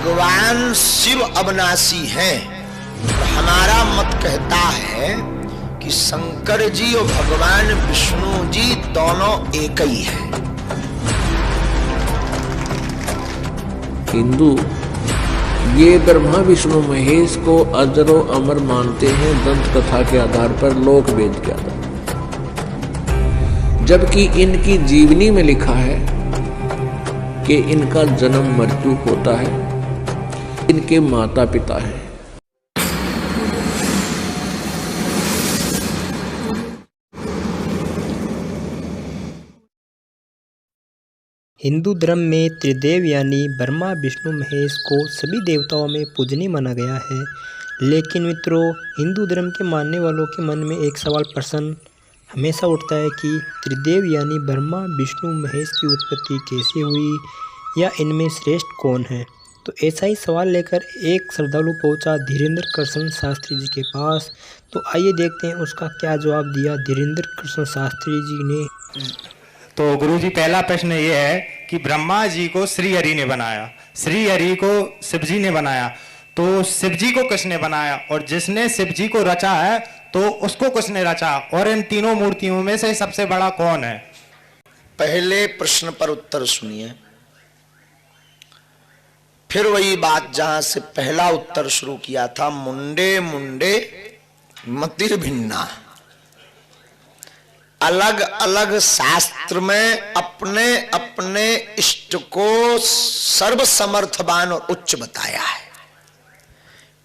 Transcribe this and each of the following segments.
भगवान शिव अविनाशी हैं, तो हमारा मत कहता है कि शंकर जी और भगवान विष्णु जी दोनों एक ही हैं। हिंदू ये ब्रह्मा विष्णु महेश को अजरो अमर मानते हैं दंत कथा के आधार पर, लोक वेद के आधार पर, जबकि इनकी जीवनी में लिखा है कि इनका जन्म मृत्यु होता है, इनके माता पिता हैं। हिंदू धर्म में त्रिदेव यानी ब्रह्मा विष्णु महेश को सभी देवताओं में पूजनीय माना गया है। लेकिन मित्रों, हिंदू धर्म के मानने वालों के मन में एक सवाल प्रश्न हमेशा उठता है कि त्रिदेव यानी ब्रह्मा विष्णु महेश की उत्पत्ति कैसे हुई, या इनमें श्रेष्ठ कौन है। तो ऐसा ही सवाल लेकर एक श्रद्धालु पहुंचा धीरेन्द्र कृष्ण शास्त्री जी के पास। तो आइए देखते हैं उसका क्या जवाब दिया धीरेन्द्र कृष्ण शास्त्री जी ने। तो गुरुजी, पहला प्रश्न ये है कि ब्रह्मा जी को श्री हरि ने बनाया, श्री हरि को शिव जी ने बनाया, तो शिव जी को किसने बनाया, और जिसने शिव जी को रचा है तो उसको किसने रचा, और इन तीनों मूर्तियों में से सबसे बड़ा कौन है। पहले प्रश्न पर उत्तर सुनिए, फिर वही बात जहां से पहला उत्तर शुरू किया था, मुंडे मुंडे मतिर भिन्ना। अलग अलग शास्त्र में अपने अपने इष्ट को सर्वसमर्थवान और उच्च बताया है।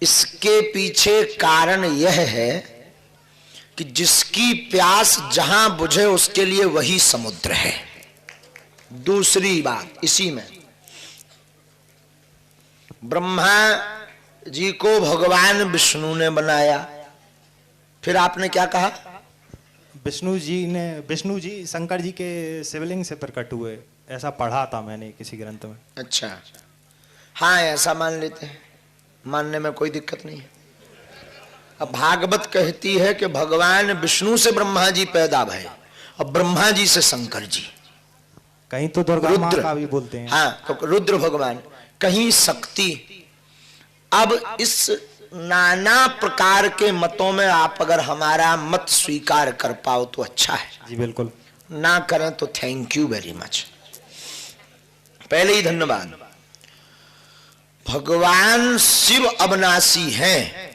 इसके पीछे कारण यह है कि जिसकी प्यास जहां बुझे उसके लिए वही समुद्र है। दूसरी बात इसी में, ब्रह्मा जी को भगवान विष्णु ने बनाया, फिर आपने क्या कहा, विष्णु जी शंकर जी के शिवलिंग से प्रकट हुए, ऐसा पढ़ा था मैंने किसी ग्रंथ में। अच्छा, हाँ ऐसा मान लेते हैं, मानने में कोई दिक्कत नहीं है। अब भागवत कहती है कि भगवान विष्णु से ब्रह्मा जी पैदा भये और ब्रह्मा जी से शंकर जी। कहीं तो दुर्गा माँ का भी बोलते हैं। हाँ, तो रुद्र भगवान, कहीं शक्ति। अब इस नाना प्रकार के मतों में आप अगर हमारा मत स्वीकार कर पाओ तो अच्छा है। जी बिल्कुल। ना करें तो थैंक यू वेरी मच, पहले ही धन्यवाद। भगवान शिव अविनाशी हैं,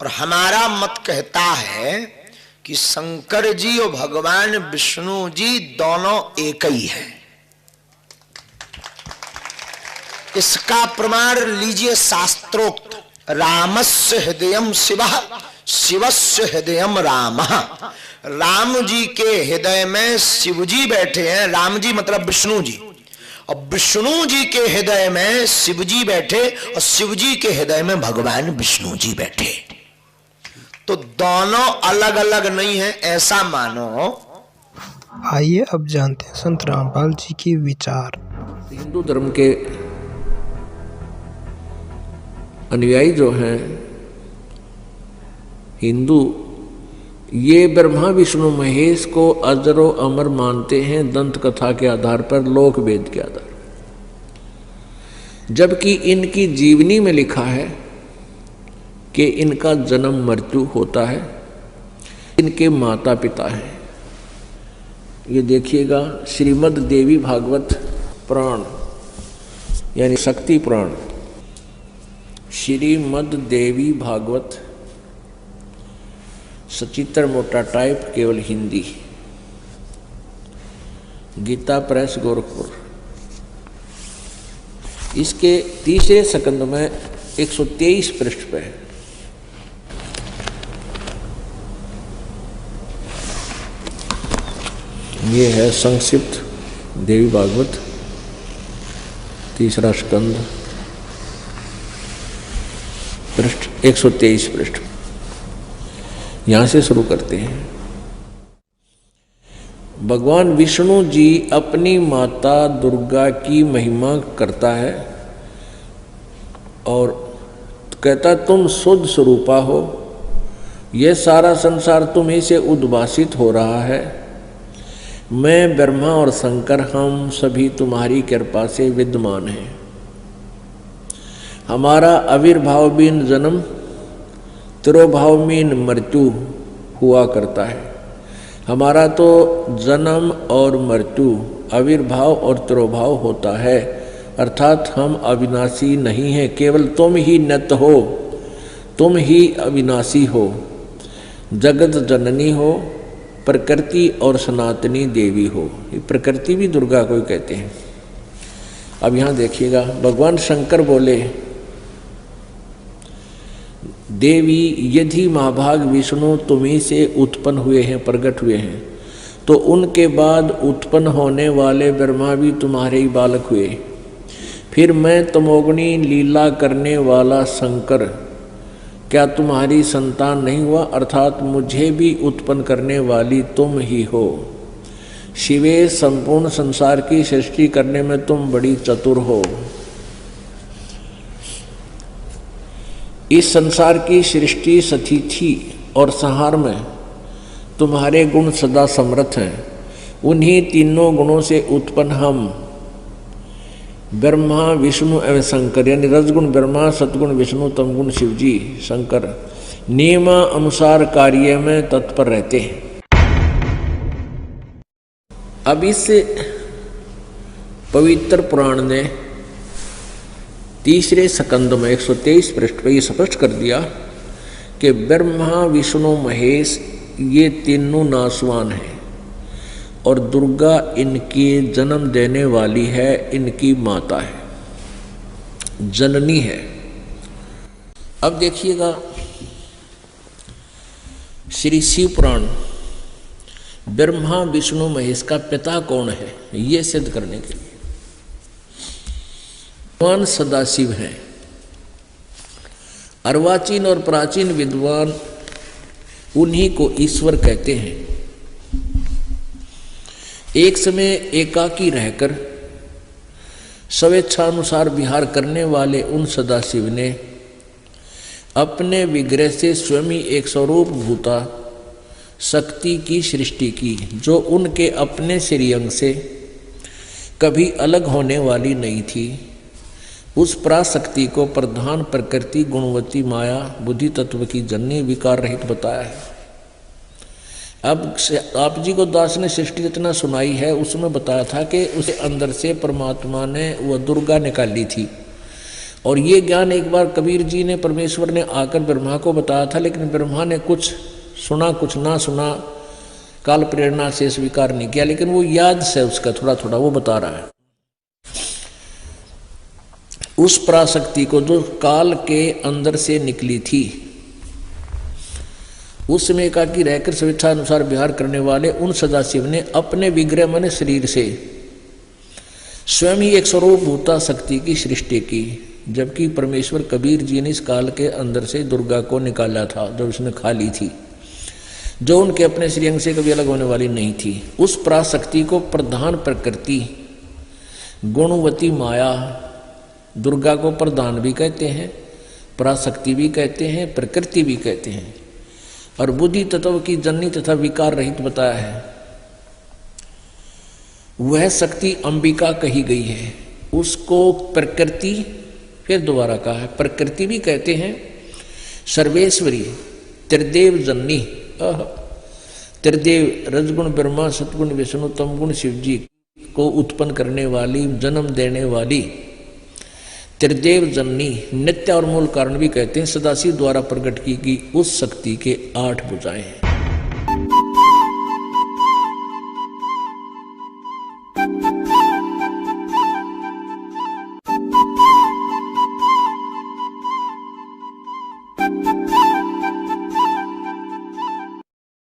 और हमारा मत कहता है कि शंकर जी और भगवान विष्णु जी दोनों एक ही हैं। इसका प्रमाण लीजिए शास्त्रोक्त, रामस्य हृदयम शिवः शिवस्य हृदयम रामः। राम जी के हृदय में शिव जी बैठे हैं, राम जी मतलब विष्णु जी, और विष्णु जी के हृदय में शिव जी बैठे, और शिव जी के हृदय में भगवान विष्णु जी बैठे। तो दोनों अलग अलग नहीं है ऐसा मानो। आइए अब जानते हैं संत रामपाल जी के विचार। हिंदू धर्म के अनुयायी जो हैं हिंदू, ये ब्रह्मा विष्णु महेश को अजरो अमर मानते हैं दंत कथा के आधार पर, लोक वेद के आधार पर, जबकि इनकी जीवनी में लिखा है कि इनका जन्म मृत्यु होता है, इनके माता पिता हैं। ये देखिएगा, श्रीमद् देवी भागवत पुराण यानी शक्ति पुराण, श्रीमद् देवी भागवत सचित्र मोटा टाइप, केवल हिंदी, गीता प्रेस गोरखपुर। इसके तीसरे स्कंद में 123 पृष्ठ पे है। ये है संक्षिप्त देवी भागवत तीसरा स्कंद, पृष्ठ 123 पृष्ठ। यहां से शुरू करते हैं। भगवान विष्णु जी अपनी माता दुर्गा की महिमा करता है और कहता तुम शुद्ध स्वरूपा हो, यह सारा संसार तुम्ही से उद्भासित हो रहा है। मैं ब्रह्मा और शंकर हम सभी तुम्हारी कृपा से विद्यमान हैं। हमारा आविर्भाव बिन जन्म, तिरोभाव बिन मृत्यु हुआ करता है। हमारा तो जन्म और मृत्यु, आविर्भाव और तिरोभाव होता है, अर्थात हम अविनाशी नहीं हैं। केवल तुम ही नित्य हो, तुम ही अविनाशी हो, जगत जननी हो, प्रकृति और सनातनी देवी हो। ये प्रकृति भी दुर्गा को ही कहते हैं। अब यहाँ देखिएगा, भगवान शंकर बोले, देवी यदि महाभाग विष्णु तुम्ही से उत्पन्न हुए हैं, प्रकट हुए हैं, तो उनके बाद उत्पन्न होने वाले ब्रह्मा भी तुम्हारे ही बालक हुए। फिर मैं तमोगुणी लीला करने वाला शंकर क्या तुम्हारी संतान नहीं हुआ? अर्थात मुझे भी उत्पन्न करने वाली तुम ही हो। शिवे, संपूर्ण संसार की सृष्टि करने में तुम बड़ी चतुर हो। इस संसार की सृष्टि, स्थिति और संहार में तुम्हारे गुण सदा समर्थ हैं। उन्हीं तीनों गुणों से उत्पन्न हम ब्रह्मा, विष्णु एवं शंकर, यानी रजगुण ब्रह्मा, सतगुण विष्णु, तमगुण शिवजी शंकर नियम अनुसार कार्य में तत्पर रहते हैं। अब इस पवित्र पुराण ने तीसरे स्कंद में 123 पृष्ठ पर यह स्पष्ट कर दिया कि ब्रह्मा, विष्णु, महेश ये तीनों नासवान हैं और दुर्गा इनके जन्म देने वाली है, इनकी माता है, जननी है। अब देखिएगा श्री शिव पुराण ब्रह्मा, विष्णु, महेश का पिता कौन है ये सिद्ध करने के लिए भगवान सदाशिव हैं। अर्वाचीन और प्राचीन विद्वान उन्हीं को ईश्वर कहते हैं। एक समय एकाकी रहकर स्वेच्छानुसार विहार करने वाले उन सदाशिव ने अपने विग्रह से स्वयं ही एक स्वरूप भूता शक्ति की सृष्टि की, जो उनके अपने श्रीअंग से कभी अलग होने वाली नहीं थी। उस पराशक्ति को प्रधान प्रकृति, गुणवती माया, बुद्धि तत्व की जननी, विकार रहित बताया है। अब आप जी को दास ने सृष्टि रचना सुनाई है, उसमें बताया था कि उसे अंदर से परमात्मा ने वह दुर्गा निकाली थी। और ये ज्ञान एक बार कबीर जी ने, परमेश्वर ने आकर ब्रह्मा को बताया था, लेकिन ब्रह्मा ने कुछ सुना कुछ ना सुना, काल प्रेरणा से स्वीकार नहीं किया। लेकिन वो याद से उसका थोड़ा थोड़ा वो बता रहा है। उस पराशक्ति को जो काल के अंदर से निकली थी, उस समय एकाकी रहकर स्वेच्छा अनुसार विहार करने वाले उन सदाशिव ने अपने विग्रह मन शरीर से स्वयं ही एक स्वरूप भूता शक्ति की सृष्टि की। जबकि परमेश्वर कबीर जी ने इस काल के अंदर से दुर्गा को निकाला था, जो उसने खा ली थी, जो उनके अपने श्रीअंग से कभी अलग होने वाली नहीं थी। उस पराशक्ति को प्रधान प्रकृति, गुणवती माया, दुर्गा को प्रधान भी कहते हैं, पराशक्ति भी कहते हैं, प्रकृति भी कहते हैं, और बुद्धि तत्व की जननी तथा विकार रहित बताया है। वह शक्ति अंबिका कही गई है। उसको प्रकृति, फिर दोबारा कहा है, प्रकृति भी कहते हैं, सर्वेश्वरी, त्रिदेव जननी, त्रिदेव रजगुण ब्रह्मा, सतगुण विष्णु, तमगुण शिवजी को उत्पन्न करने वाली, जन्म देने वाली त्रिदेव जननी, नित्य और मूल कारण भी कहते हैं। सदाशिव द्वारा प्रकट की गई उस शक्ति के 8 भुजाएं हैं।